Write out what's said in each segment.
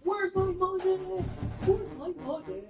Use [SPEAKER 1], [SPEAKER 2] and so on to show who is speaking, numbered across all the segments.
[SPEAKER 1] Where's my money? Where's my money?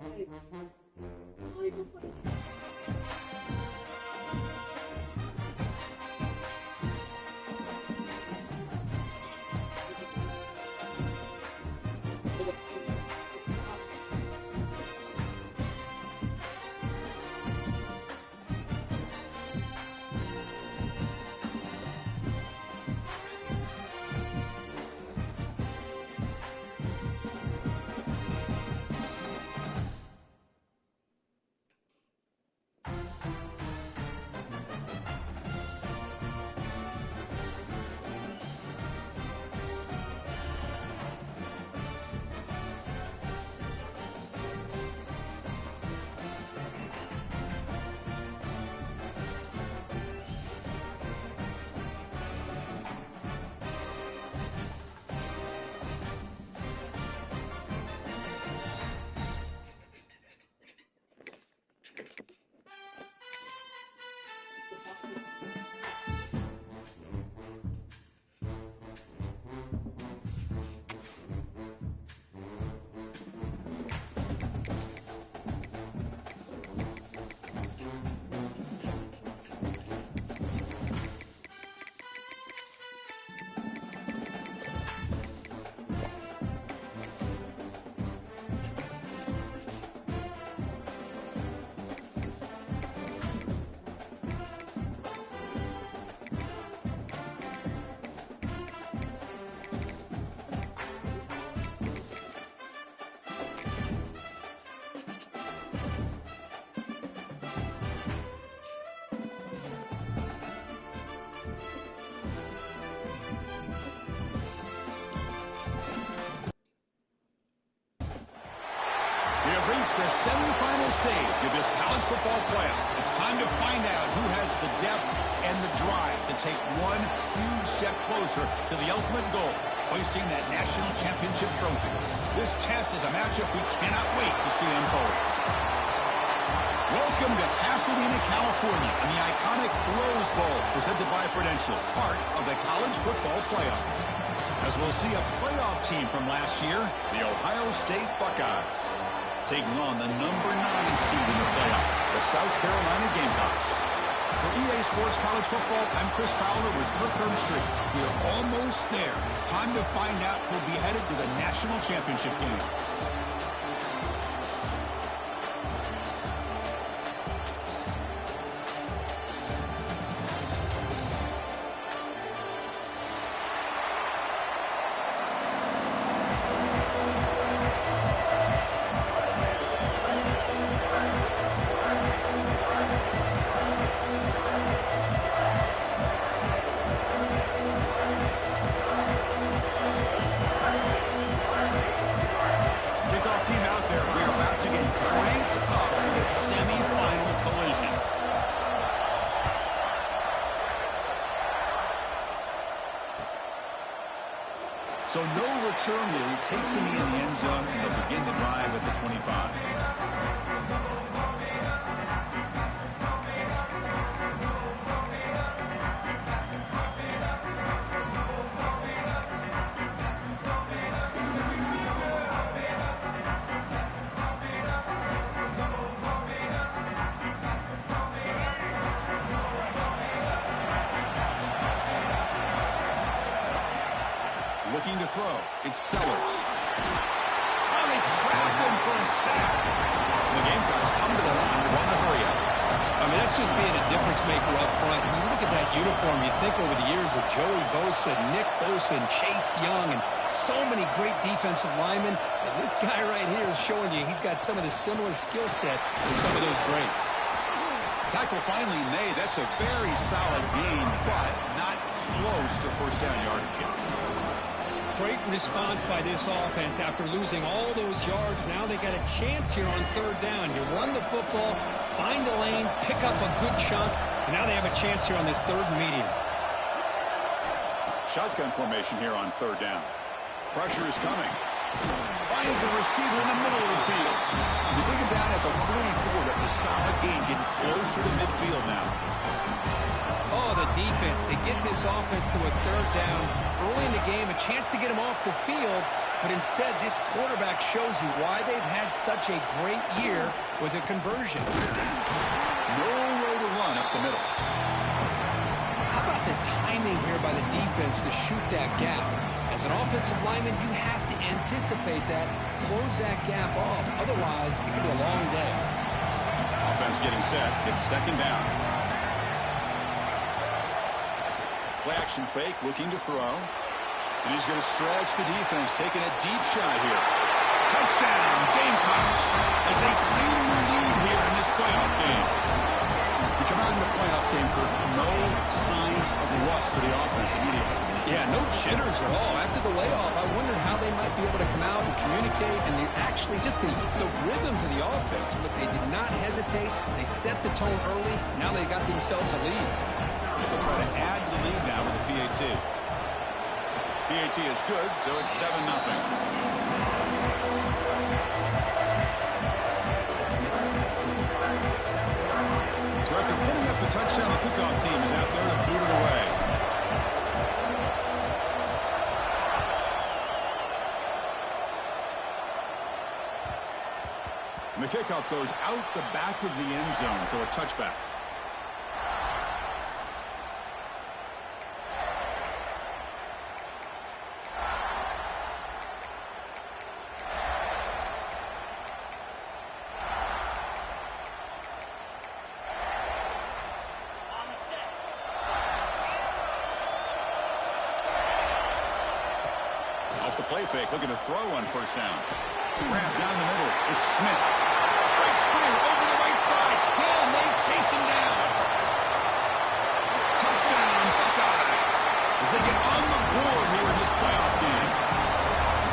[SPEAKER 2] Reached the semifinal stage of this college football playoff. It's time to find out who has the depth and the drive to take one huge step closer to the ultimate goal, hoisting that national championship trophy. This test is a matchup we cannot wait to see unfold. Welcome to Pasadena, California, and the iconic Rose Bowl, presented by Prudential, part of the college football playoff. As we'll see a playoff team from last year, the Ohio State Buckeyes, taking on the number 9 seed in the playoff, the South Carolina Gamecocks. For EA Sports College Football, I'm Chris Fowler with Kirk Herbstreit. We're almost there. Time to find out who'll be headed to the national championship game. So no return rule. He takes him in the end zone, and they'll begin the drive at the 25. Looking to throw. It's Sellers. Oh, they trap him for a sack. The Gamecocks come to the line to run the hurry up.
[SPEAKER 3] I mean, that's just being a difference maker up front. You look at that uniform, you think over the years with Joey Bosa, Nick Bosa, and Chase Young, and so many great defensive linemen. And this guy right here tackle showing you he's got some of the similar skill set to some of those greats.
[SPEAKER 2] Tackle finally made. That's a very solid gain, but not close to first down yardage yet.
[SPEAKER 3] Great response by this offense after losing all those yards. Now they got a chance here on third down. You run the football, find the lane, pick up a good chunk, and now they have a chance here on this third and medium.
[SPEAKER 2] Shotgun formation here on third down. Pressure is coming. Finds a receiver in the middle of the field. You bring him down at the 44. That's a solid gain, getting closer to midfield now.
[SPEAKER 3] Oh, the defense. They get this offense to a third down early in the game, a chance to get him off the field, but instead this quarterback shows you why they've had such a great year with a conversion.
[SPEAKER 2] Nowhere to run up the middle.
[SPEAKER 3] How about the timing here by the defense to shoot that gap? As an offensive lineman, you have to anticipate that, close that gap off. Otherwise, it could be a long day.
[SPEAKER 2] Offense getting set. It's second down. Play action fake, looking to throw. And he's going to stretch the defense, taking a deep shot here. Touchdown, Gamecocks, as they claim the lead here in this playoff game. We come out in the playoff game, Kurt, no signs of rust for the offense immediately.
[SPEAKER 3] Yeah, no jitters at all. After the layoff, I wondered how they might be able to come out and communicate and actually just the rhythm to the offense. But they did not hesitate. They set the tone early. Now they got themselves a lead.
[SPEAKER 2] They'll try to add to the lead now with the PAT. PAT is good, so it's 7-0. So after putting up the touchdown, the kickoff team is out there to boot it away. And the kickoff goes out the back of the end zone, so a touchback. Off the play fake, looking to throw on first down. Grab down the middle. It's Smith. Right spin over the right side. Hill, and they chase him down. Touchdown, Buckeyes, as they get on the board here in this playoff game.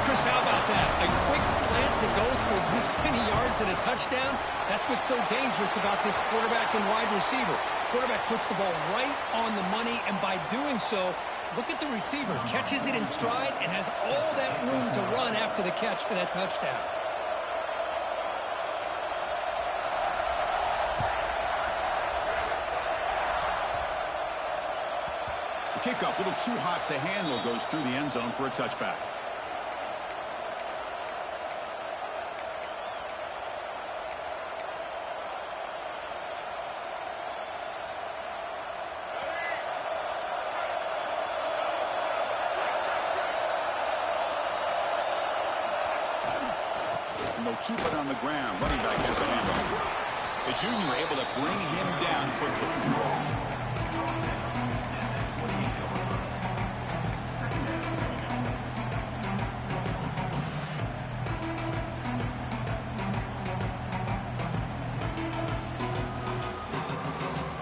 [SPEAKER 3] Chris, how about that? A quick slant that goes for this many yards and a touchdown. That's what's so dangerous about this quarterback and wide receiver. Quarterback puts the ball right on the money, and by doing so, look at the receiver. Catches it in stride and has all that room to run after the catch for that touchdown.
[SPEAKER 2] The kickoff, a little too hot to handle, goes through the end zone for a touchback. And they'll keep it on the ground. Running back gets the handoff. The junior able to bring him down quickly.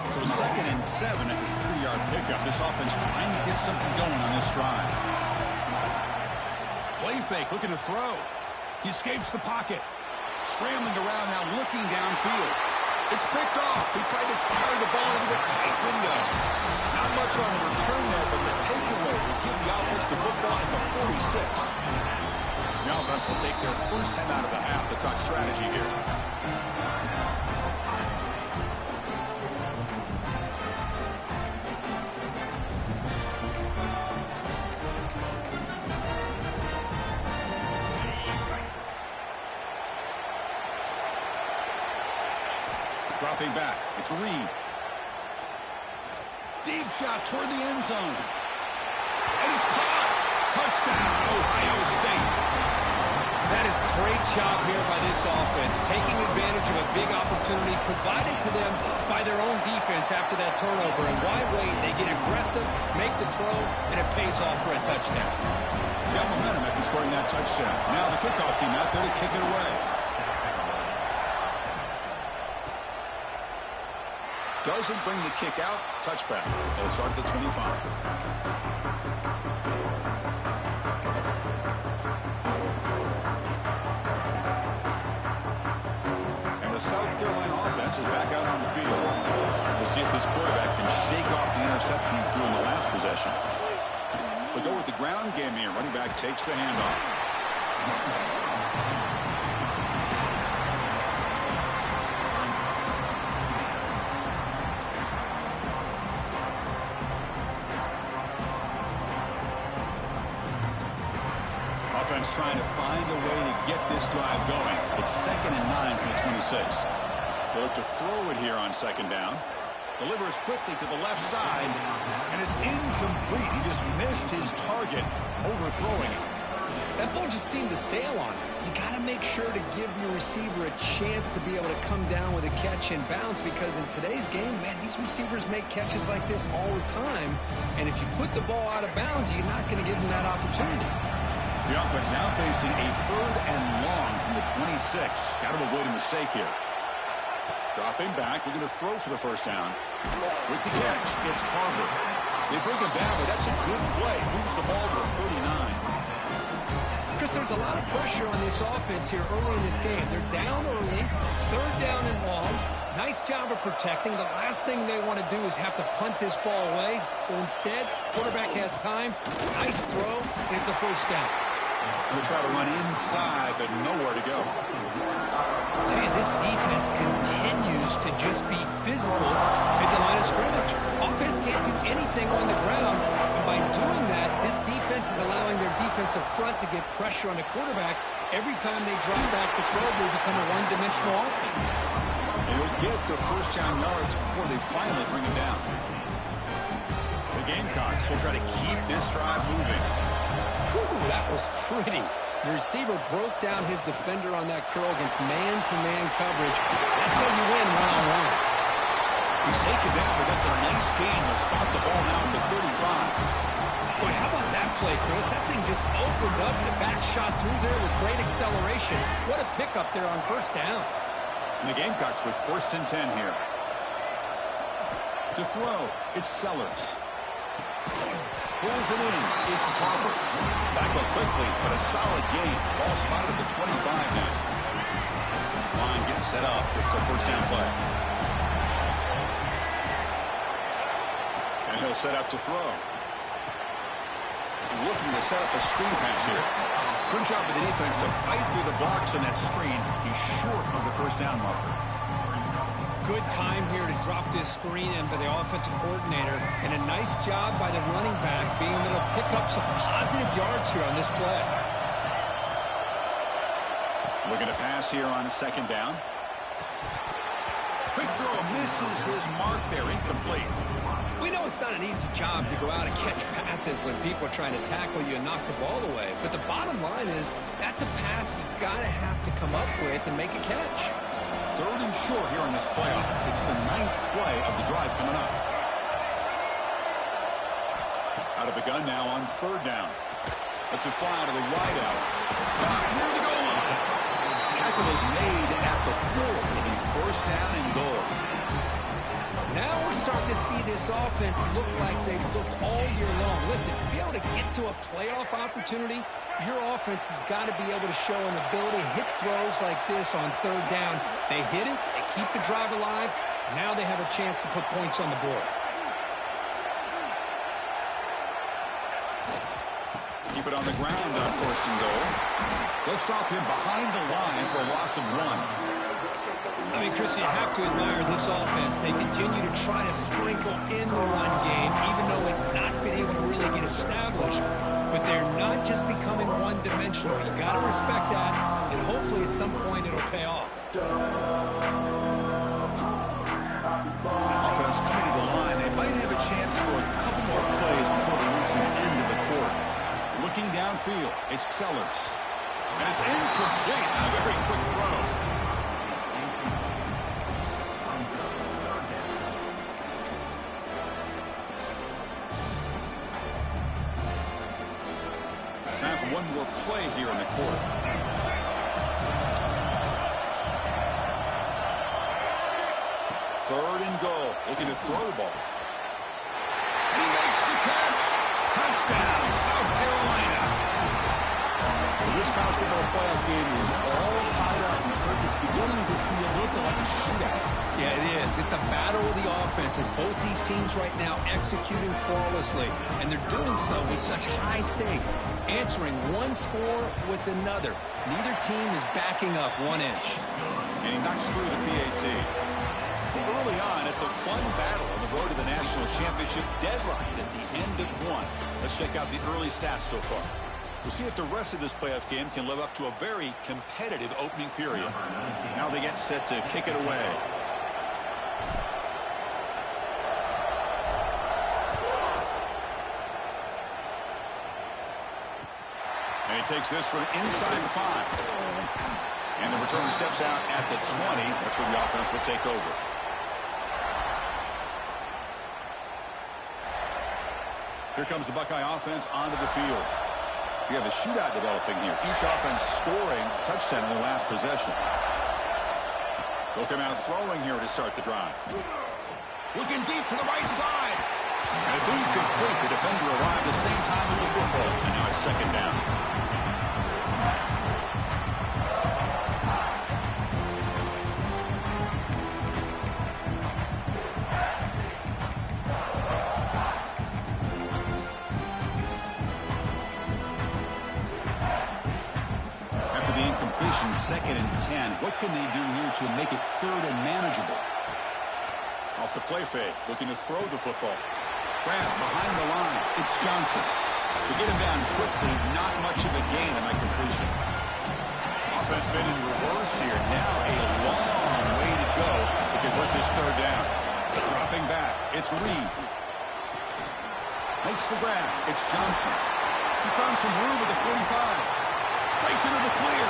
[SPEAKER 2] So 2nd and 7 at the 3-yard pickup. This offense trying to get something going on this drive. Play fake, looking to throw. He escapes the pocket. Scrambling around now, looking downfield. It's picked off. He tried to fire the ball into a tight window. Not much on the return there, but the takeaway will give the offense the football at the 46. The offense will take their first 10 out of the half to talk strategy here. Dropping back. It's Reed. Deep shot toward the end zone. And it's caught. Touchdown, Ohio State.
[SPEAKER 3] That is a great job here by this offense, taking advantage of a big opportunity provided to them by their own defense after that turnover. And why wait? They get aggressive, make the throw, and it pays off for a touchdown.
[SPEAKER 2] Got momentum after scoring that touchdown. Now the kickoff team out there to kick it away. Doesn't bring the kick out. Touchback. They'll start at the 25. And the South Carolina offense is back out on the field. We'll see if this quarterback can shake off the interception he threw in the last possession. They'll go with the ground game here. Running back takes the handoff. Offense trying to find a way to get this drive going. It's 2nd and 9 from the 26. They look to throw it here on 2nd down. Delivers quickly to the left side, and it's incomplete. He just missed his target, overthrowing it.
[SPEAKER 3] That ball just seemed to sail on it. You got to make sure to give your receiver a chance to be able to come down with a catch and bounce, because in today's game, man, these receivers make catches like this all the time. And if you put the ball out of bounds, you're not going to give them that opportunity.
[SPEAKER 2] The offense now facing a 3rd and long from the 26. Got to avoid a mistake here. Dropping back, we're going to throw for the 1st down. With the catch, it's Parker. They bring him down, but that's a good play. Moves the ball to 39.
[SPEAKER 3] Chris, there's a lot of pressure on this offense here early in this game. They're down early, 3rd down and long. Nice job of protecting. The last thing they want to do is have to punt this ball away. So instead, quarterback has time. Nice throw, and it's a 1st down.
[SPEAKER 2] They'll try to run inside, but nowhere to go.
[SPEAKER 3] I tell you, this defense continues to just be physical at the line of scrimmage. Offense can't do anything on the ground, and by doing that, this defense is allowing their defensive front to get pressure on the quarterback. Every time they drop back to throw, they become a one-dimensional offense.
[SPEAKER 2] They'll get the 1st down yards before they finally bring him down. The Gamecocks will try to keep this drive moving.
[SPEAKER 3] Whew, that was pretty. The receiver broke down his defender on that curl against man-to-man coverage. That's how you win one-on-ones.
[SPEAKER 2] He's taken down, but that's a nice gain. They'll spot the ball now at the 35.
[SPEAKER 3] Boy, how about that play, Chris? That thing just opened up. The back shot through there with great acceleration. What a pickup there on 1st down.
[SPEAKER 2] And the Gamecocks with 1st and 10 here. To throw, it's Sellers. Pulls it in. It's Parker. Back up quickly, but a solid gain. Ball spotted at the 25 now. This line getting set up. It's a 1st down play. And he'll set up to throw. Looking to set up a screen pass here. Good job of the defense to fight through the blocks on that screen. He's short of the 1st down marker.
[SPEAKER 3] Good time here to drop this screen in by the offensive coordinator, and a nice job by the running back being able to pick up some positive yards here on this play.
[SPEAKER 2] Looking to pass here on 2nd down. Quick throw, misses his mark there, incomplete.
[SPEAKER 3] We know it's not an easy job to go out and catch passes when people are trying to tackle you and knock the ball away, but the bottom line is that's a pass you gotta have to come up with and make a catch.
[SPEAKER 2] 3rd and short here in this playoff. It's the 9th play of the drive coming up. Out of the gun now on 3rd down. Let's a fly out of the wide out. Near the goal line. Tackle is made at the 4. It'll be 1st down and goal.
[SPEAKER 3] Now we're starting to see this offense look like they've looked all year long. Listen, to be able to get to a playoff opportunity, your offense has got to be able to show an ability to hit throws like this on 3rd down. They hit it, they keep the drive alive. Now they have a chance to put points on the board.
[SPEAKER 2] Keep it on the ground on 1st and goal. They'll stop him behind the line for a loss of 1.
[SPEAKER 3] I mean, Chris, you have to admire this offense. They continue to try to sprinkle in the run game, even though it's not been able to really get established. But they're not just becoming one-dimensional. You got to respect that, and hopefully at some point it'll pay off.
[SPEAKER 2] Offense coming to the line. They might have a chance for a couple more plays before they reach the end of the quarter. Looking downfield, it's Sellers. And it's incomplete. A very quick throw. Time for one more play here in the quarter. 3rd and goal. Looking to throw the ball. And he makes the catch. Touchdown, South Carolina. Well, this college football playoff game is all tied up. It's beginning to feel a little bit like a shootout.
[SPEAKER 3] Yeah, it is. It's a battle of the offenses. Both these teams right now executing flawlessly, and they're doing so with such high stakes, answering one score with another. Neither team is backing up 1 inch.
[SPEAKER 2] And he knocks through the PAT. Well, early on, it's a fun battle on the road to the national championship, deadlocked at the end of 1. Let's check out the early stats so far. We'll see if the rest of this playoff game can live up to a very competitive opening period. Now they get set to kick it away. And he takes this from inside the 5. And the returner steps out at the 20. That's where the offense will take over. Here comes the Buckeye offense onto the field. We have a shootout developing here. Each offense scoring a touchdown in the last possession. They'll come out throwing here to start the drive. Looking deep for the right side. And it's incomplete. The defender arrived at the same time as the football. And now it's 2nd down. Completion 2nd and 10. What can they do here to make it 3rd and manageable? Off the play fake, looking to throw the football. Grab behind the line. It's Johnson. They get him down quickly. Not much of a gain on that completion. Offense been in reverse here. Now a long way to go to convert this 3rd down. Dropping back. It's Reed. Makes the grab. It's Johnson. He's found some room at the 45. Breaks into the clear.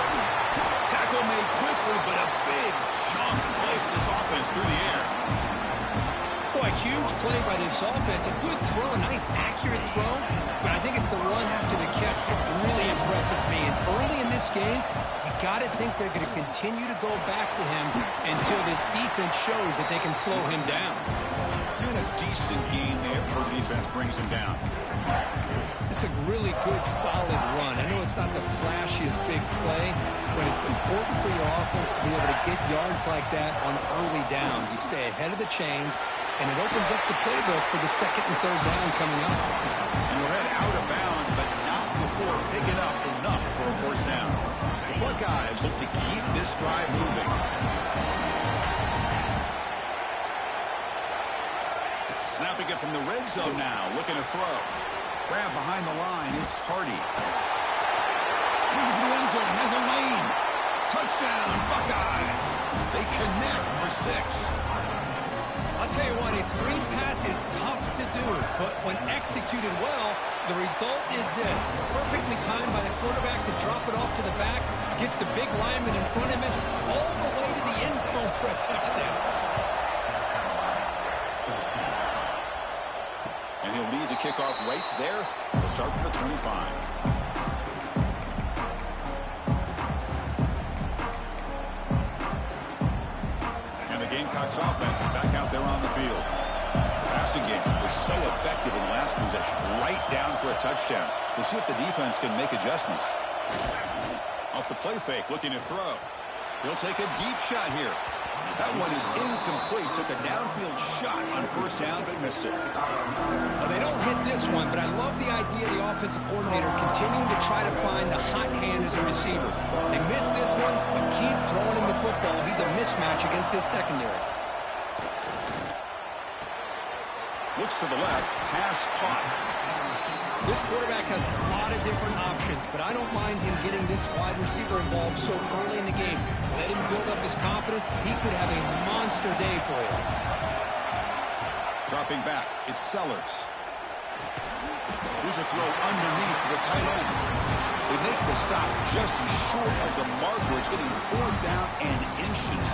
[SPEAKER 2] Tackle made quickly, but a big chunk play for this offense through the air.
[SPEAKER 3] Boy, huge play by this offense. A good throw, a nice accurate throw, but I think it's the run after the catch that really impresses me. And early in this game, you got to think they're going to continue to go back to him until this defense shows that they can slow him down.
[SPEAKER 2] And a decent gain there before the defense brings him down.
[SPEAKER 3] It's a really good, solid run. I know it's not the flashiest big play, but it's important for your offense to be able to get yards like that on early downs. You stay ahead of the chains, and it opens up the playbook for the 2nd and 3rd down coming up.
[SPEAKER 2] And we'll head out of bounds, but not before picking up enough for a 1st down. The Buckeyes look to keep this drive moving. Snapping it from the red zone now, looking to throw. Grab behind the line, it's Hardy. Looking for the end zone, has a lane. Touchdown, Buckeyes. They connect for 6.
[SPEAKER 3] I'll tell you what, a screen pass is tough to do, but when executed well, the result is this. Perfectly timed by the quarterback to drop it off to the back, gets the big lineman in front of him, all the way to the end zone for a touchdown.
[SPEAKER 2] And he'll lead the kickoff right there. He'll start from the 25. And the Gamecocks offense is back out there on the field. The passing game was so effective in the last possession. Right down for a touchdown. We'll see if the defense can make adjustments. Off the play fake, looking to throw. He'll take a deep shot here. That one is incomplete. Took a downfield shot on 1st down, but missed it.
[SPEAKER 3] Well, they don't hit this one, but I love the idea of the offensive coordinator continuing to try to find the hot hand as a receiver. They missed this one, but keep throwing him the football. He's a mismatch against this secondary.
[SPEAKER 2] Looks to the left. Pass caught.
[SPEAKER 3] This quarterback has a lot of different options, but I don't mind him getting this wide receiver involved so early in the game. Let him build up his confidence. He could have a monster day for you.
[SPEAKER 2] Dropping back, it's Sellers. Here's a throw underneath to the tight end. They make the stop just short of the mark, where it's getting 4th down and inches.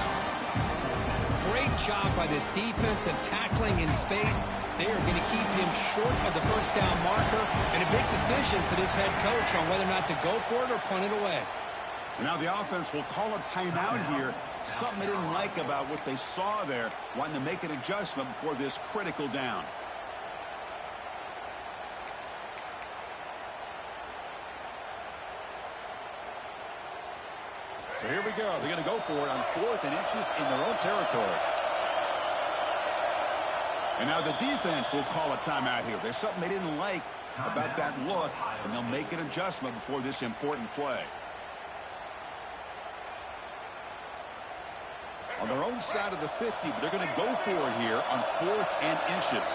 [SPEAKER 3] Great job by this defensive tackling in space. They are going to keep him short of the 1st down marker, and a big decision for this head coach on whether or not to go for it or punt it away.
[SPEAKER 2] And now the offense will call a timeout here. Something they didn't like about what they saw there. Wanting to make an adjustment before this critical down. So here we go. They're going to go for it on 4th and inches in their own territory. And now the defense will call a timeout here. There's something they didn't like about that look, and they'll make an adjustment before this important play. On their own side of the 50, but they're going to go for it here on 4th and inches.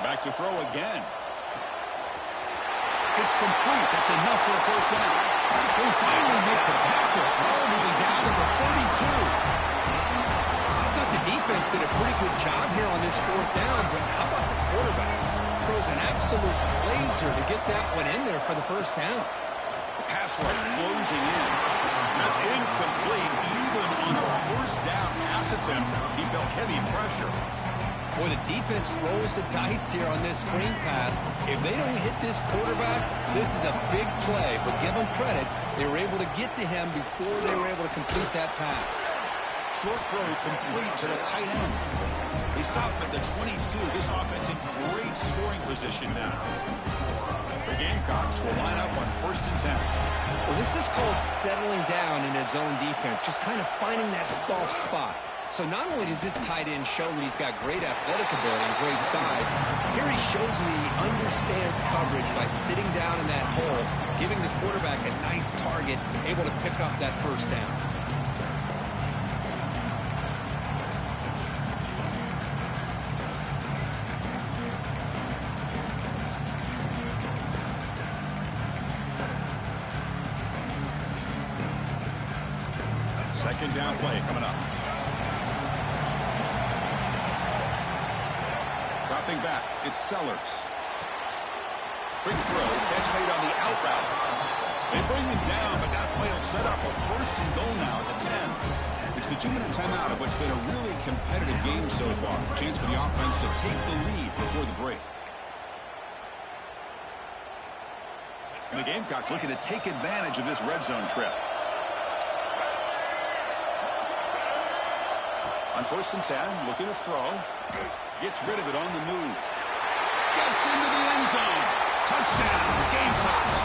[SPEAKER 2] Back to throw again. It's complete. That's enough for a first down. They finally make the tackle all the way down to the 32.
[SPEAKER 3] I thought the defense did a pretty good job here on this 4th down, but how about the quarterback? Throws an absolute laser to get that one in there for the first down.
[SPEAKER 2] The pass rush closing in. That's incomplete. Even on a first down pass attempt, he felt heavy pressure.
[SPEAKER 3] Boy, the defense rolls the dice here on this screen pass. If they don't hit this quarterback, this is a big play. But give them credit, they were able to get to him before they were able to complete that pass.
[SPEAKER 2] Short throw complete to the tight end. They stop at the 22. This offense in great scoring position now. The Gamecocks will line up on 1st and 10.
[SPEAKER 3] Well, this is called settling down in his own defense, just kind of finding that soft spot. So not only does this tight end show that he's got great athletic ability and great size, here he shows that he understands coverage by sitting down in that hole, giving the quarterback a nice target, able to pick up that first down.
[SPEAKER 2] Second down play coming up. Dropping back, it's Sellers. Quick throw, catch made on the out route. They bring him down, but that play will set up a 1st and goal now at the 10. It's the 2-minute timeout of what's been a really competitive game so far. Chance for the offense to take the lead before the break. And the Gamecocks looking to take advantage of this red zone trip. On 1st and 10, looking to throw. Gets rid of it on the move. Gets into the end zone. Touchdown, Gamecocks.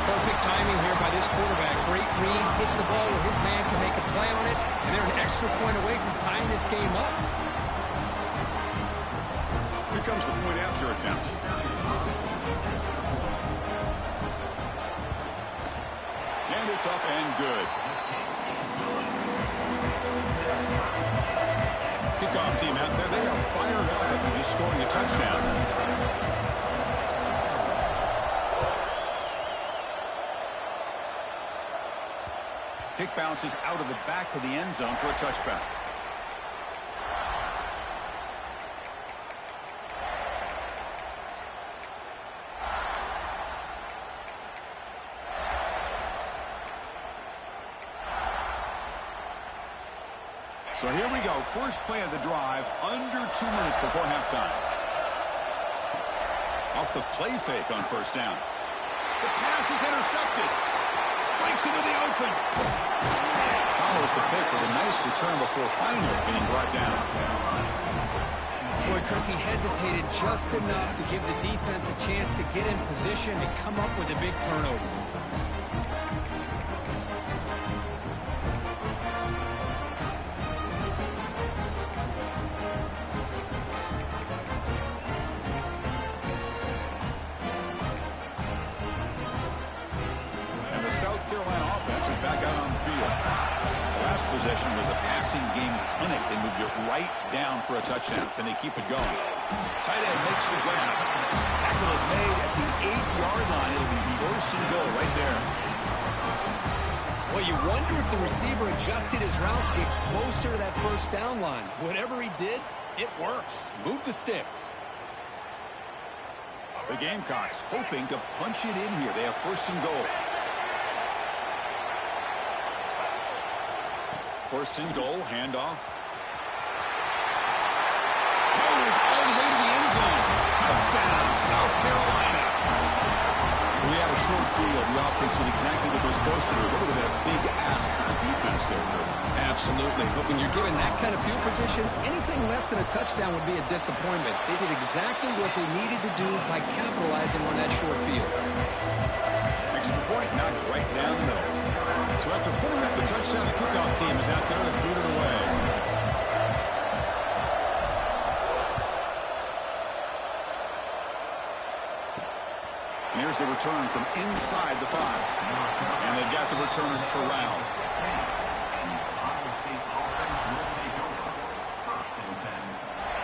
[SPEAKER 3] Perfect timing here by this quarterback. Great read, puts the ball where his man can make a play on it, and they're an extra point away from tying this game up.
[SPEAKER 2] Here comes the point after attempt. And it's up and good. Kickoff team out there, they are fired up after just scoring a touchdown. Kick bounces out of the back of the end zone for a touchback. So here we go, first play of the drive, under 2 minutes before halftime. Off the play fake on 1st down. The pass is intercepted. Breaks into the open. Follows the pick with a nice return before finally being brought down.
[SPEAKER 3] Boy, Chris, he hesitated just enough to give the defense a chance to get in position and come up with a big turnover.
[SPEAKER 2] Possession was a passing game clinic. They moved it right down for a touchdown. Can they keep it going? Tight end makes the grab. Tackle is made at the 8-yard line. It'll be 1st and goal right there.
[SPEAKER 3] Well, you wonder if the receiver adjusted his route to get closer to that first down line. Whatever he did, it works. Move the sticks.
[SPEAKER 2] The Gamecocks hoping to punch it in here. They have 1st and goal. 1st and goal, handoff. Goes all the way to the end zone. Touchdown, South Carolina. We had a short field. The offense did exactly what they're supposed to do. That would have been a big ask for the defense there, Kurt.
[SPEAKER 3] Absolutely. But when you're given that kind of field position, anything less than a touchdown would be a disappointment. They did exactly what they needed to do by capitalizing on that short field.
[SPEAKER 2] Extra point knocked right down the middle. So after putting up the touchdown, the kickoff team is out there to boot it away. And here's the return from inside the 5. And they've got the returner corralled.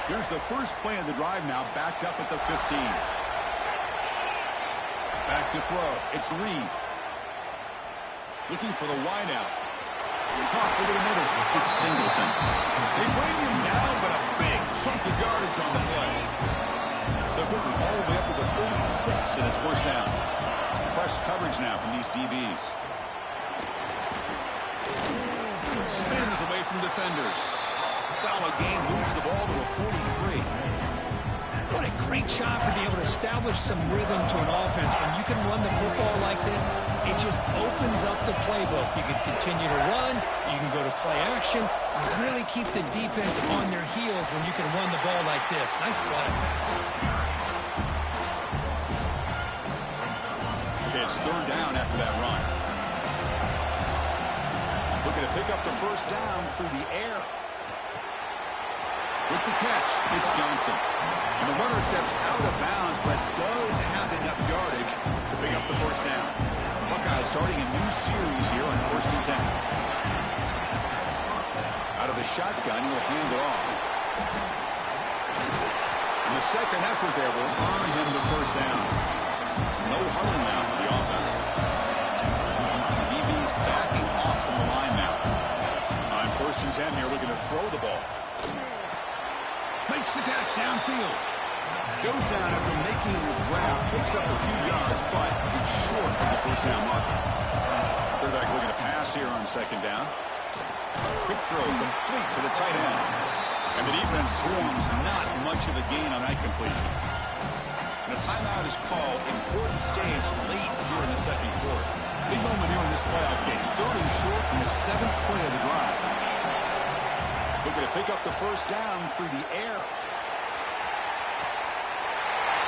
[SPEAKER 2] Here's the first play of the drive now, backed up at the 15. Back to throw. It's Reed. Looking for the wideout. Caught over the middle. It's Singleton. They bring him down, but a big chunk of yardage on the play. So quickly all the way up to the 36, and it's first down. Press coverage now from these DBs. Spins away from defenders. Solid gain, moves the ball to a 43.
[SPEAKER 3] What a great job to be able to establish some rhythm to an offense. When you can run the football like this, it just opens up the playbook. You can continue to run, you can go to play action, and really keep the defense on their heels when you can run the ball like this. Nice play.
[SPEAKER 2] It's third down after that run. Looking to pick up the first down through the air. With the catch, it's Johnson. And the runner steps out of bounds, but does have enough yardage to pick up the first down. Buckeyes starting a new series here on 1st and 10. Out of the shotgun, he'll hand it off. And the second effort there will earn him the first down. No huddle now for the offense. DB's backing off from the line now. On 1st and 10 here, looking to throw the ball. Makes the catch downfield. Goes down after making the grab. Picks up a few yards, but it's short of the first down mark. Quarterback looking to pass here on 2nd down. Quick throw complete to the tight end. And the defense swarms not much of a gain on that completion. And a timeout is called. Important stage late here in the 2nd quarter. Big moment here in this playoff game. 3rd and short in the 7th play of the drive. Looking to pick up the first down through the air.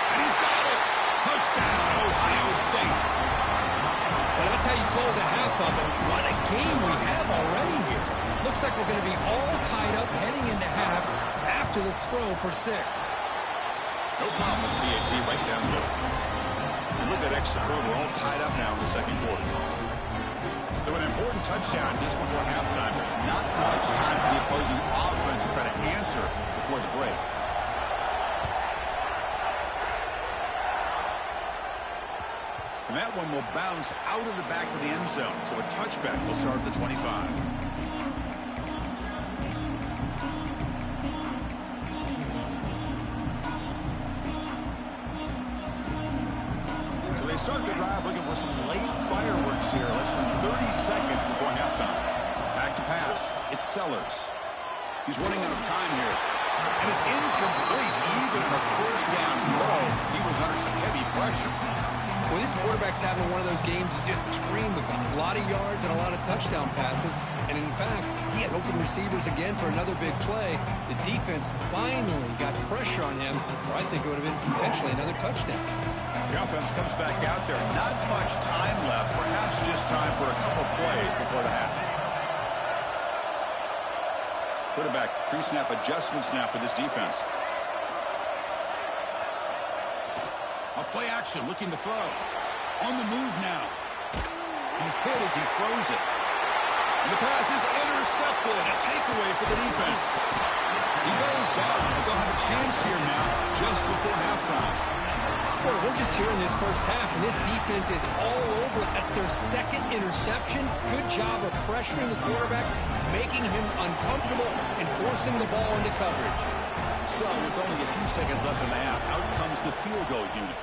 [SPEAKER 2] And he's got it. Touchdown, Ohio State.
[SPEAKER 3] Well, that's how you close a half of it. What a game we have already here. Looks like we're going to be all tied up heading into half after the throw for 6.
[SPEAKER 2] No problem with PAT right down the middle. And with that extra throw, we're all tied up now in the 2nd quarter. So an important touchdown just before halftime. Not much time for the opposing offense to try to answer before the break. And that one will bounce out of the back of the end zone. So a touchback will start at the 25. Start the drive looking for some late fireworks here. Less than 30 seconds before halftime. Back to pass. It's Sellers. He's running out of time here. And it's incomplete. Even in a first down throw, he was under some heavy pressure.
[SPEAKER 3] Well, this quarterback's having one of those games you just dream about. A lot of yards and a lot of touchdown passes. And in fact, he had open receivers again for another big play. The defense finally got pressure on him, or I think it would have been potentially another touchdown.
[SPEAKER 2] The offense comes back out there. Not much time left. Perhaps just time for a couple plays before the half. Quarterback pre-snap adjustments now for this defense. A play action looking to throw. On the move now. He's hit as he throws it. And the pass is intercepted. A takeaway for the defense. He goes down, but they'll have a chance here now just before halftime.
[SPEAKER 3] Well, we're just here in this first half, and this defense is all over it. That's their 2nd interception. Good job of pressuring the quarterback, making him uncomfortable, and forcing the ball into coverage.
[SPEAKER 2] So, with only a few seconds left in the half, out comes the field goal unit.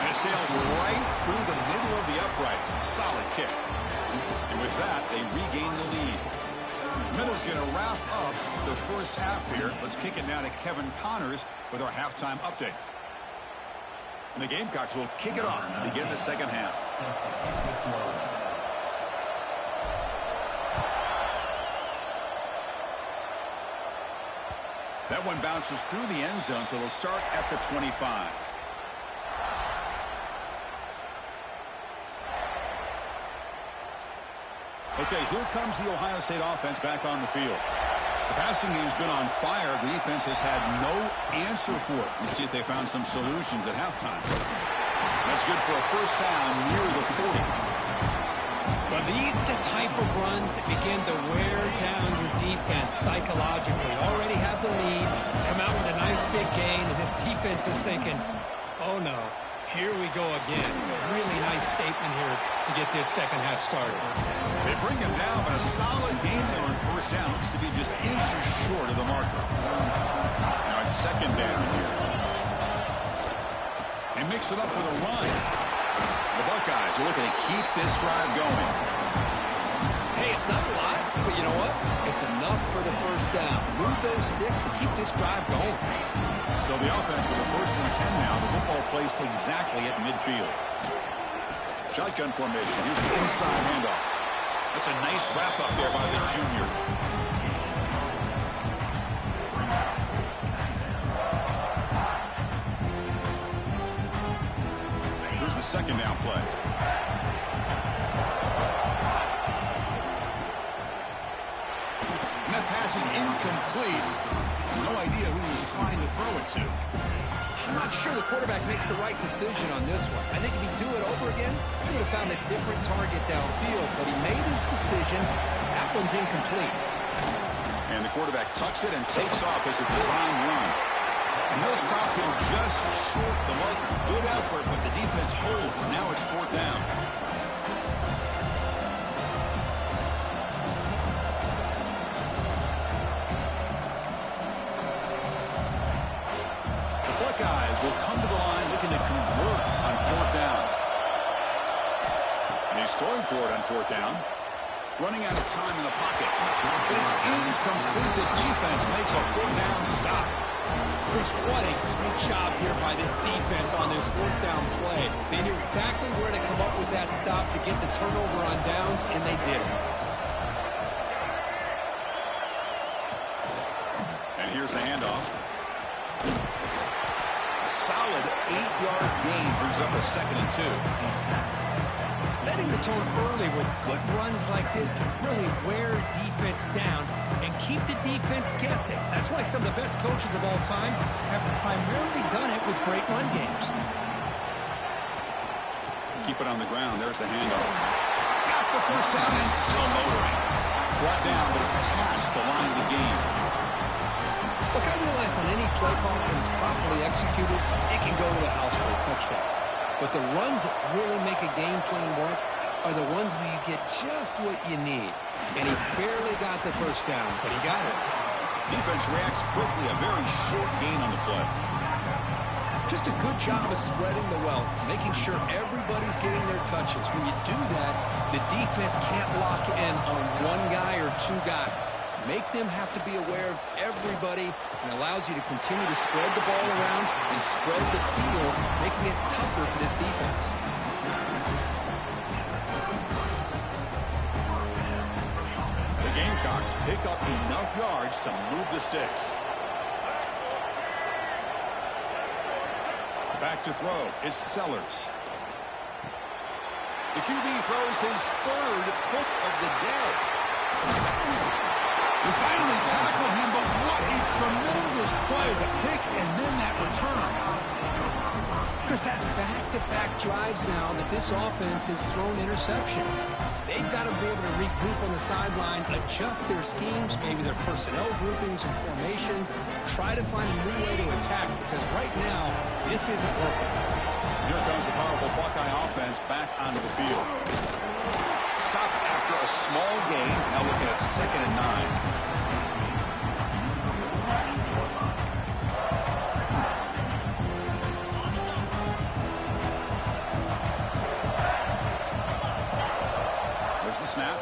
[SPEAKER 2] And it sails right through the middle of the uprights. Solid kick. And with that, they regain the lead. Middle's going to wrap up the first half here. Let's kick it now to Kevin Connors with our halftime update. And the Gamecocks will kick it off to begin the second half. That one bounces through the end zone, so they'll start at the 25. Okay, here comes the Ohio State offense back on the field. The passing game's been on fire. The defense has had no answer for it. Let's see if they found some solutions at halftime. That's good for a first down near the 40.
[SPEAKER 3] Well, these are the type of runs that begin to wear down your defense psychologically. Already have the lead, come out with a nice big gain, and this defense is thinking, oh no, here we go again. Really nice statement here to get this second half started.
[SPEAKER 2] They bring him down, but a solid game there on first down. Looks to be just inches short of the marker. Now it's second down here. They mix it up with a run. The Buckeyes are looking to keep this drive going.
[SPEAKER 3] Hey, it's not a lot, but you know what? It's enough for the first down. Move those sticks and keep this drive going.
[SPEAKER 2] So the offense with a first and 10 now. The football placed exactly at midfield. Shotgun formation. Here's the inside handoff. That's a nice wrap up there by the junior. Here's the second down play. And that pass is incomplete. No idea who he was trying to throw it to.
[SPEAKER 3] I'm not sure the quarterback makes the right decision on this one. I think if he'd do it over again, he would have found a different target downfield, but he made his decision. That one's incomplete.
[SPEAKER 2] And the quarterback tucks it and takes off as a design run. And they'll stop him just short the marker. Good effort, but the defense holds. Now it's fourth down. Buckeyes will come to the line looking to convert on fourth down. And he's throwing for it on fourth down. Running out of time in the pocket. But it's incomplete. The defense makes a fourth down stop.
[SPEAKER 3] Chris, what a great job here by this defense on this fourth down play. They knew exactly where to come up with that stop to get the turnover on downs, and they did it.
[SPEAKER 2] And here's the handoff. Solid 8-yard gain brings up a second and 2.
[SPEAKER 3] Setting the tone early with good runs like this can really wear defense down and keep the defense guessing. That's why some of the best coaches of all time have primarily done it with great run games.
[SPEAKER 2] Keep it on the ground. There's the handoff. Got the first down and still motoring. Brought down, but it's past the line of the game.
[SPEAKER 3] Look, I realize on any play call, when it's properly executed, it can go to the house for a touchdown. But the runs that really make a game plan work are the ones where you get just what you need. And he barely got the first down, but he got it.
[SPEAKER 2] Defense reacts quickly. A very short gain on the play.
[SPEAKER 3] Just a good job of spreading the wealth, making sure everybody's getting their touches. When you do that, the defense can't lock in on one guy or two guys. Make them have to be aware of everybody, and allows you to continue to spread the ball around and spread the field, making it tougher for this defense.
[SPEAKER 2] The Gamecocks pick up enough yards to move the sticks. Back to throw. It's Sellers. The QB throws his third pick of the day. You finally tackle him, but what a tremendous play. The pick and then that return.
[SPEAKER 3] Chris, that's back-to-back drives now that this offense has thrown interceptions. They've got to be able to regroup on the sideline, adjust their schemes, maybe their personnel groupings and formations, try to find a new way to attack, because right now, this isn't working.
[SPEAKER 2] Here comes the powerful Buckeye offense back onto the field. Stop after a small gain. Now looking at second and 9. There's the snap.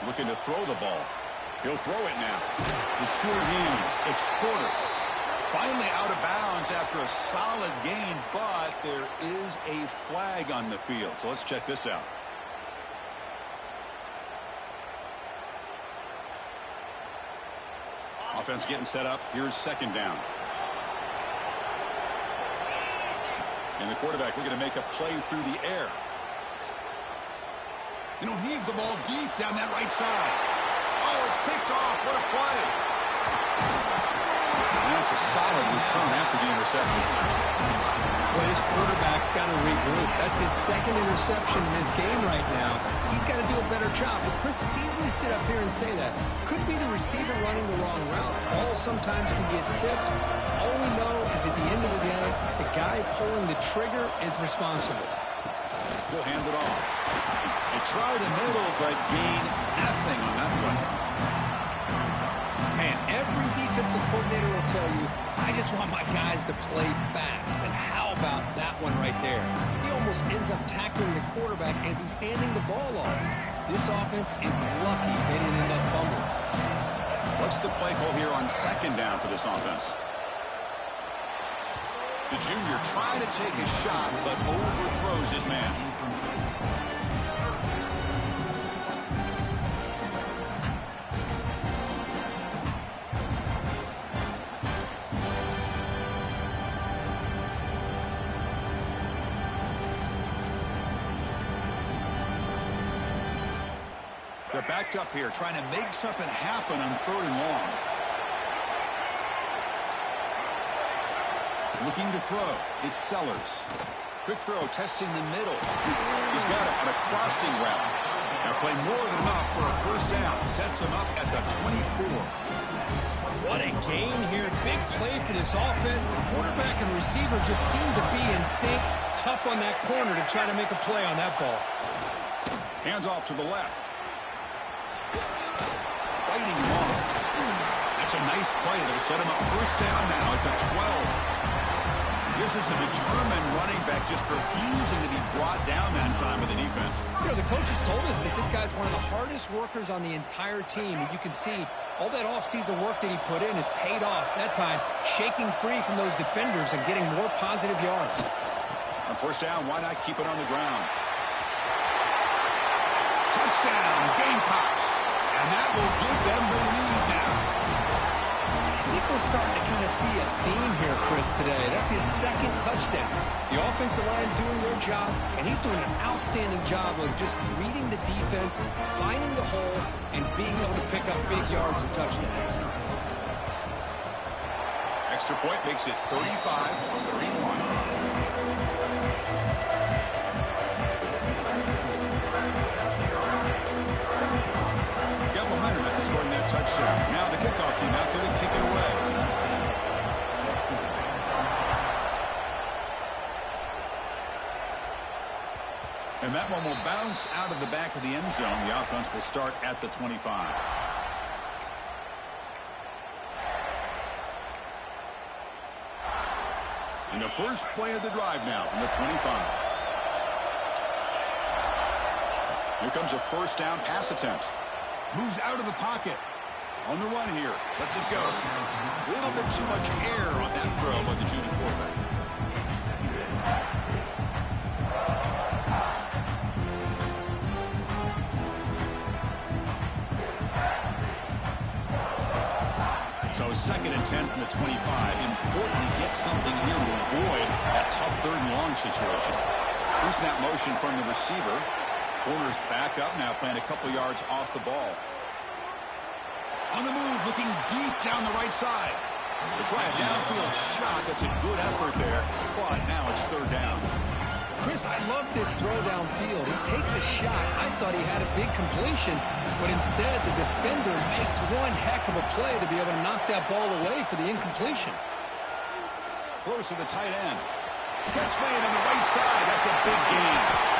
[SPEAKER 2] Looking to throw the ball. He'll throw it now. The short hands. It's Porter. Finally out of bounds after a solid gain, but there is a flag on the field. So let's check this out. Offense getting set up. Here's second down. And the quarterback looking to make a play through the air. And he'll heave the ball deep down that right side. Oh, it's picked off. What a play. And that's a solid return after the interception.
[SPEAKER 3] Well, his quarterback's got to regroup. That's his second interception in this game right now. He's got to do a better job. But, Chris, it's easy to sit up here and say that. Could be the receiver running the wrong route. Ball sometimes can get tipped. All we know is at the end of the day, the guy pulling the trigger is responsible.
[SPEAKER 2] We'll hand it off. They try the middle, but gain nothing on that play.
[SPEAKER 3] Man, every defensive coordinator will tell you, I just want my guys to play fast. And how about that one right there? He almost ends up tackling the quarterback as he's handing the ball off. This offense is lucky they didn't end up fumbling.
[SPEAKER 2] What's the play call here on second down for this offense? The junior trying to take a shot, but overthrows his man. They're backed up here, trying to make something happen on 3rd and long. Looking to throw. It's Sellers. Quick throw, testing the middle. He's got it on a crossing route. Now play more than enough for a first down. Sets him up at the 24.
[SPEAKER 3] What a gain here. Big play for this offense. The quarterback and receiver just seem to be in sync. Tough on that corner to try to make a play on that ball.
[SPEAKER 2] Hands off to the left. Fighting him off. That's a nice play. That'll set him up first down now at the 12. This is a determined running back just refusing to be brought down that time by the defense.
[SPEAKER 3] You know, the coaches told us that this guy's one of the hardest workers on the entire team. And you can see all that offseason work that he put in has paid off. That time, shaking free from those defenders and getting more positive yards.
[SPEAKER 2] On first down, why not keep it on the ground? Touchdown, Gamecocks. And that will give them the lead now.
[SPEAKER 3] I think we're starting to kind of see a theme here, Chris, today. That's his second touchdown. The offensive line doing their job, and he's doing an outstanding job of just reading the defense, finding the hole, and being able to pick up big yards and touchdowns.
[SPEAKER 2] Extra point makes it 35-31. Scoring that touchdown. Now the kickoff team out there to kick it away. And that one will bounce out of the back of the end zone. The offense will start at the 25. And the first play of the drive now from the 25. Here comes a first down pass attempt. Moves out of the pocket. On the run here. Lets it go. A little bit too much air on that throw by the junior quarterback. So 2nd and 10 from the 25. Important to get something here to avoid that tough 3rd and long situation. Here's that motion from the receiver. Corner's back up now, playing a couple yards off the ball. On the move, looking deep down the right side. They try a downfield shot. That's a good effort there, but now it's 3rd down.
[SPEAKER 3] Chris, I love this throw downfield. He takes a shot. I thought he had a big completion, but instead the defender makes one heck of a play to be able to knock that ball away for the incompletion.
[SPEAKER 2] Close to the tight end. Catch made on the right side. That's a big gain.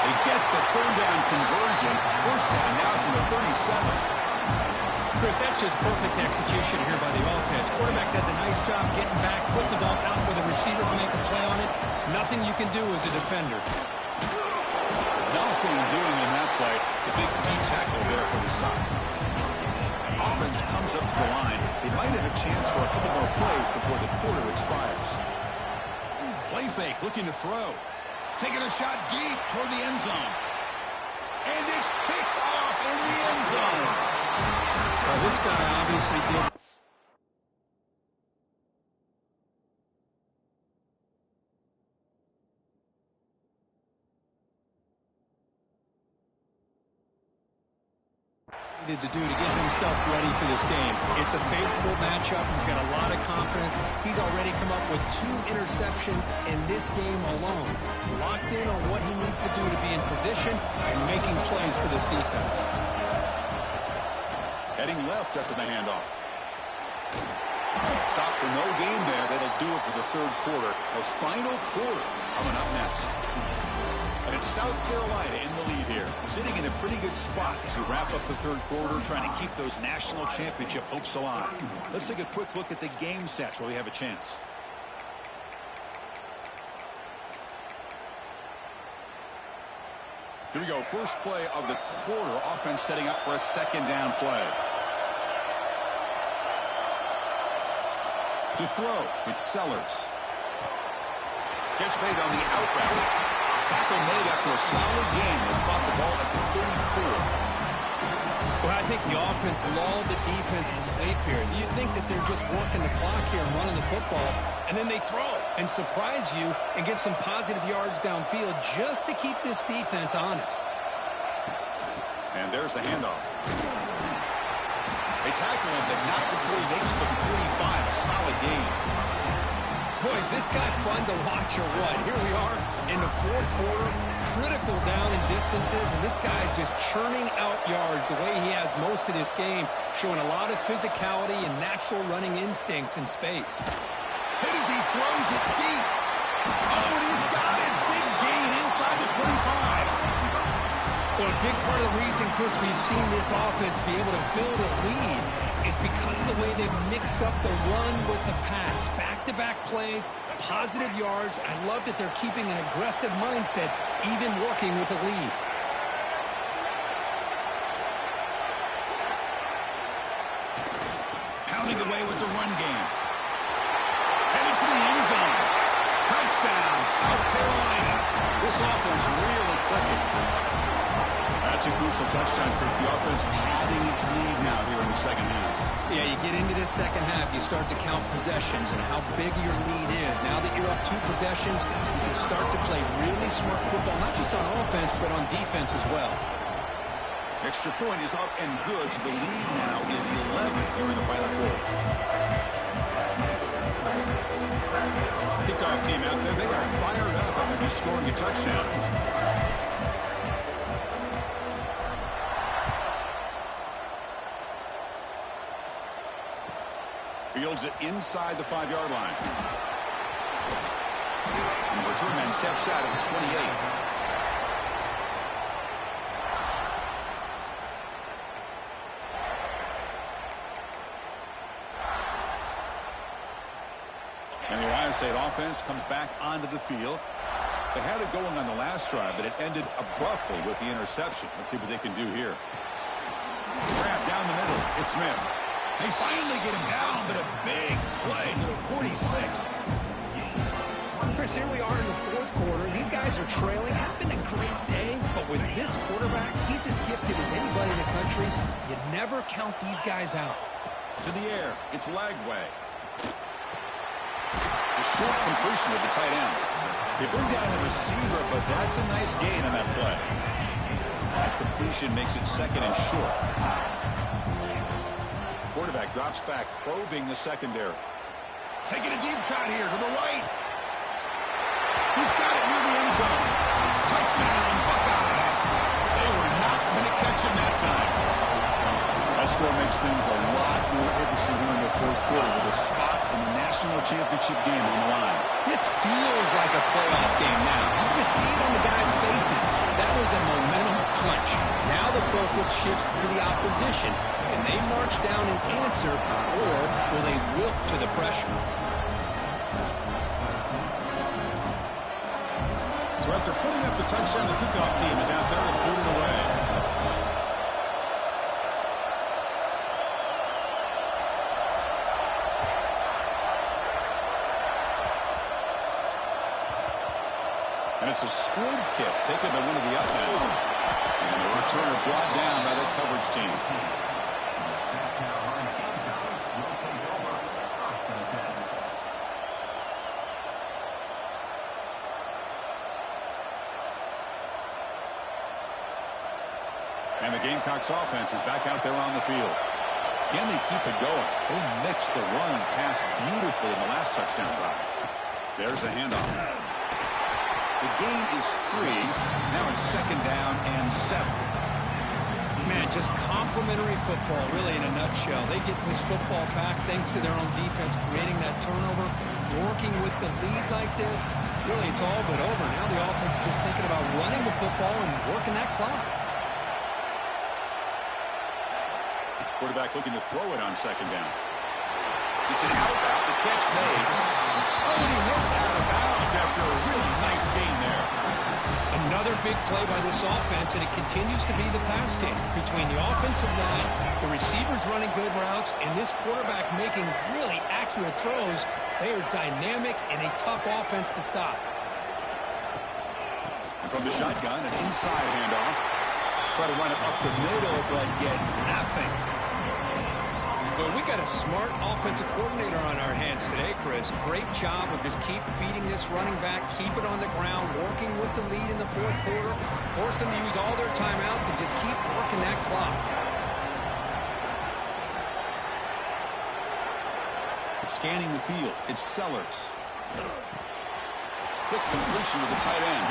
[SPEAKER 2] They get the 3rd down conversion. First down now from the 37.
[SPEAKER 3] Chris, that's just perfect execution here by the offense. Quarterback does a nice job getting back, putting the ball out where the receiver can make a play on it. Nothing you can do as a defender.
[SPEAKER 2] Nothing doing in that play. The big D tackle there for the stop. Offense offense comes up to the line, they might have a chance for a couple more plays before the quarter expires. Play fake, looking to throw. Taking a shot deep toward the end zone. And it's picked off in the end zone.
[SPEAKER 3] Well, this guy obviously did. To do to get himself ready for this game. It's a favorable matchup. He's got a lot of confidence. He's already come up with 2 interceptions in this game alone. Locked in on what he needs to do to be in position and making plays for this defense.
[SPEAKER 2] Heading left after the handoff. Stop for no gain there. That'll do it for the third quarter. The final quarter coming up next. And it's South Carolina in the lead here, sitting in a pretty good spot as we wrap up the third quarter, trying to keep those national championship hopes alive. Let's take a quick look at the game sets while we have a chance. Here we go. First play of the quarter. Offense setting up for a second down play. To throw, it's Sellers. Catch made on the out route. Tackle made after a solid game to spot the ball at the 34.
[SPEAKER 3] Well, I think the offense lulled the defense to sleep here. You'd think that they're just working the clock here and running the football, and then they throw and surprise you and get some positive yards downfield just to keep this defense honest.
[SPEAKER 2] And there's the handoff. They tackle him, but not before he makes the 45. A solid game.
[SPEAKER 3] Boy, is this guy fun to watch or what? Here we are in the fourth quarter, critical down in distances, and this guy just churning out yards the way he has most of this game, showing a lot of physicality and natural running instincts in space.
[SPEAKER 2] Hit as he throws it deep. Oh, and he's got it. Big gain inside the 25.
[SPEAKER 3] Well, a big part of the reason, Chris, we've seen this offense be able to build a lead is because of the way they've mixed up the run with the pass. Back-to-back plays, positive yards. I love that they're keeping an aggressive mindset, even working with a lead.
[SPEAKER 2] Pounding away with the run game. Headed for the end zone. Touchdown, South Carolina. This offense really clicking. That's a crucial touchdown for the offense, padding its lead now here in the second half.
[SPEAKER 3] Yeah, you get into this second half, you start to count possessions and how big your lead is. Now that you're up 2 possessions, you can start to play really smart football, not just on offense, but on defense as well.
[SPEAKER 2] Extra point is up and good, so the lead now is 11 here in the final quarter. Kickoff team out there, they are fired up after just scoring a touchdown. Fields it inside the 5-yard line. And the return man steps out of the 28. And the Ohio State offense comes back onto the field. They had it going on the last drive, but it ended abruptly with the interception. Let's see what they can do here. Grab down the middle. It's Smith. They finally get him down, but a big play to the 46.
[SPEAKER 3] Chris, here we are in the fourth quarter. These guys are trailing. It's been a great day, but with this quarterback, he's as gifted as anybody in the country. You never count these guys out.
[SPEAKER 2] To the air, it's Lagway. A short completion of the tight end. They bring down the receiver, but that's a nice gain on that play. That completion makes it second and short. Quarterback drops back, probing the secondary. Taking a deep shot here to the right. He's got it near the end zone. Touchdown, Buckeyes. They were not going to catch him that time. That score makes things a lot more interesting here in the fourth quarter with a spot in the national championship game on the line.
[SPEAKER 3] This feels like a playoff game now. You can see it on the guys' faces. That was a momentum punch. Now the focus shifts to the opposition. Can they march down and answer, or will they wilt to the pressure?
[SPEAKER 2] So after putting up the touchdown, the kickoff team is out there and put it away. it's a squid kick taken by one of the up men. And the returner brought down by the coverage team. And the Gamecocks offense is back out there on the field. Can they keep it going? They mixed the run and pass beautifully in the last touchdown drive. There's a handoff. The gain is 3. Now it's 2nd down and 7.
[SPEAKER 3] Man, just complimentary football, really, in a nutshell. They get this football back thanks to their own defense, creating that turnover, working with the lead like this. Really, it's all but over. Now the offense is just thinking about running the football and working that clock.
[SPEAKER 2] Quarterback looking to throw it on 2nd down. It's an out route. The catch made. Oh, and he hits out of bounds after a really nice gain there.
[SPEAKER 3] Another big play by this offense, and it continues to be the pass game between the offensive line, the receivers running good routes, and this quarterback making really accurate throws. They are dynamic and a tough offense to stop.
[SPEAKER 2] And from the shotgun, an inside handoff. Try to run it up the middle, but get nothing.
[SPEAKER 3] Well, we got a smart offensive coordinator on our hands today, Chris. Great job of just keep feeding this running back, keep it on the ground, working with the lead in the 4th quarter, force them to use all their timeouts, and just keep working that clock.
[SPEAKER 2] Scanning the field, it's Sellers. Quick completion to the tight end.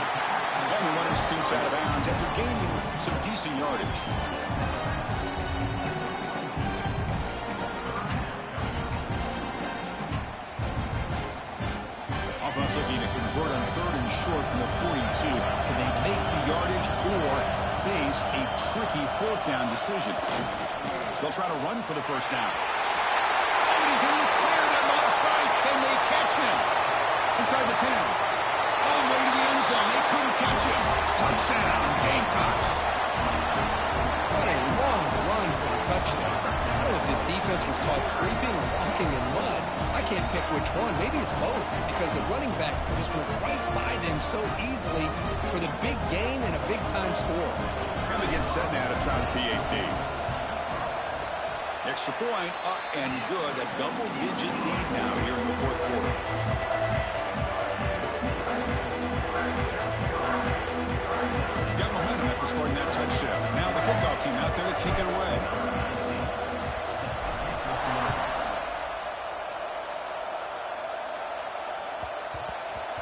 [SPEAKER 2] And the runner scoots out of bounds after gaining some decent yardage. Offense looking to convert on 3rd and short from the 42. Can they make the yardage or face a tricky 4th down decision? They'll try to run for the 1st down. Oh, he's in the clear down the left side. Can they catch him? Inside the 10. All the way to the end zone. They couldn't catch him. Touchdown, Gamecocks.
[SPEAKER 3] What a long run for a touchdown. I don't know if this defense was caught sleeping or walking in mud. I can't pick which one. Maybe it's both, because the running back just went right by them so easily for the big gain and a big-time score.
[SPEAKER 2] And they get set now to try the PAT. Extra point, up and good. A double-digit lead now here in the 4th quarter. Got momentum after scoring that touchdown. Now the kickoff team out there to kick it away.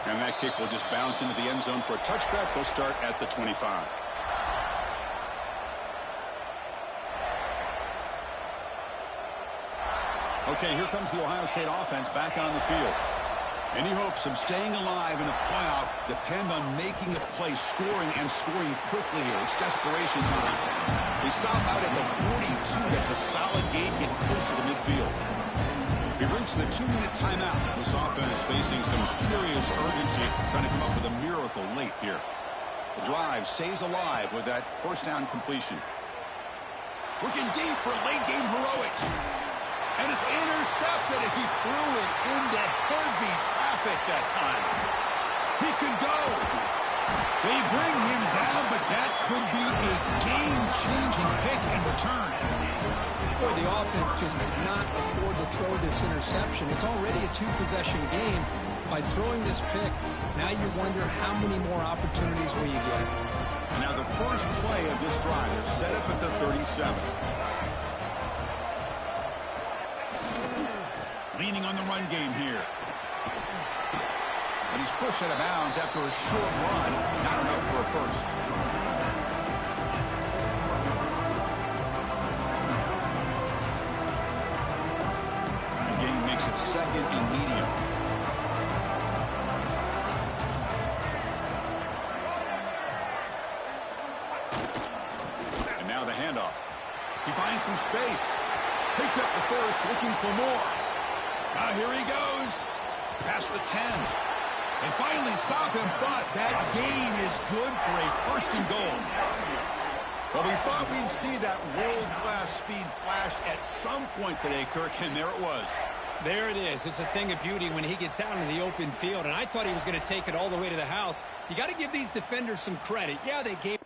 [SPEAKER 2] And that kick will just bounce into the end zone for a touchback. They'll start at the 25. Okay, here comes the Ohio State offense back on the field. Any hopes of staying alive in a playoff depend on making a play, scoring, and scoring quickly here. It's desperation time. They stop out at the 42. That's a solid gain, getting closer to midfield. We've reached the 2-minute timeout. This offense facing some serious urgency, trying to come up with a miracle late here. The drive stays alive with that 1st down completion. Looking deep for late-game heroics. And it's intercepted as he threw it into heavy traffic that time. He could go. They bring him down, but that could be a game-changing pick and return.
[SPEAKER 3] Boy, the offense just cannot afford to throw this interception. It's already a 2-possession game. By throwing this pick, now you wonder how many more opportunities will you get.
[SPEAKER 2] And now the first play of this drive is set up at the 37. Leaning on the run game here. And he's pushed out of bounds after a short run. Not enough for a first. The game makes it 2nd and medium. And now the handoff. He finds some space. Picks up the first, looking for more. Here he goes. Past the 10. They finally stop him, but that gain is good for a 1st and goal. Well, we thought we'd see that world-class speed flash at some point today, Kirk, and there it was.
[SPEAKER 3] There it is. It's a thing of beauty when he gets out in the open field, and I thought he was going to take it all the way to the house. You got to give these defenders some credit. Yeah, they gave...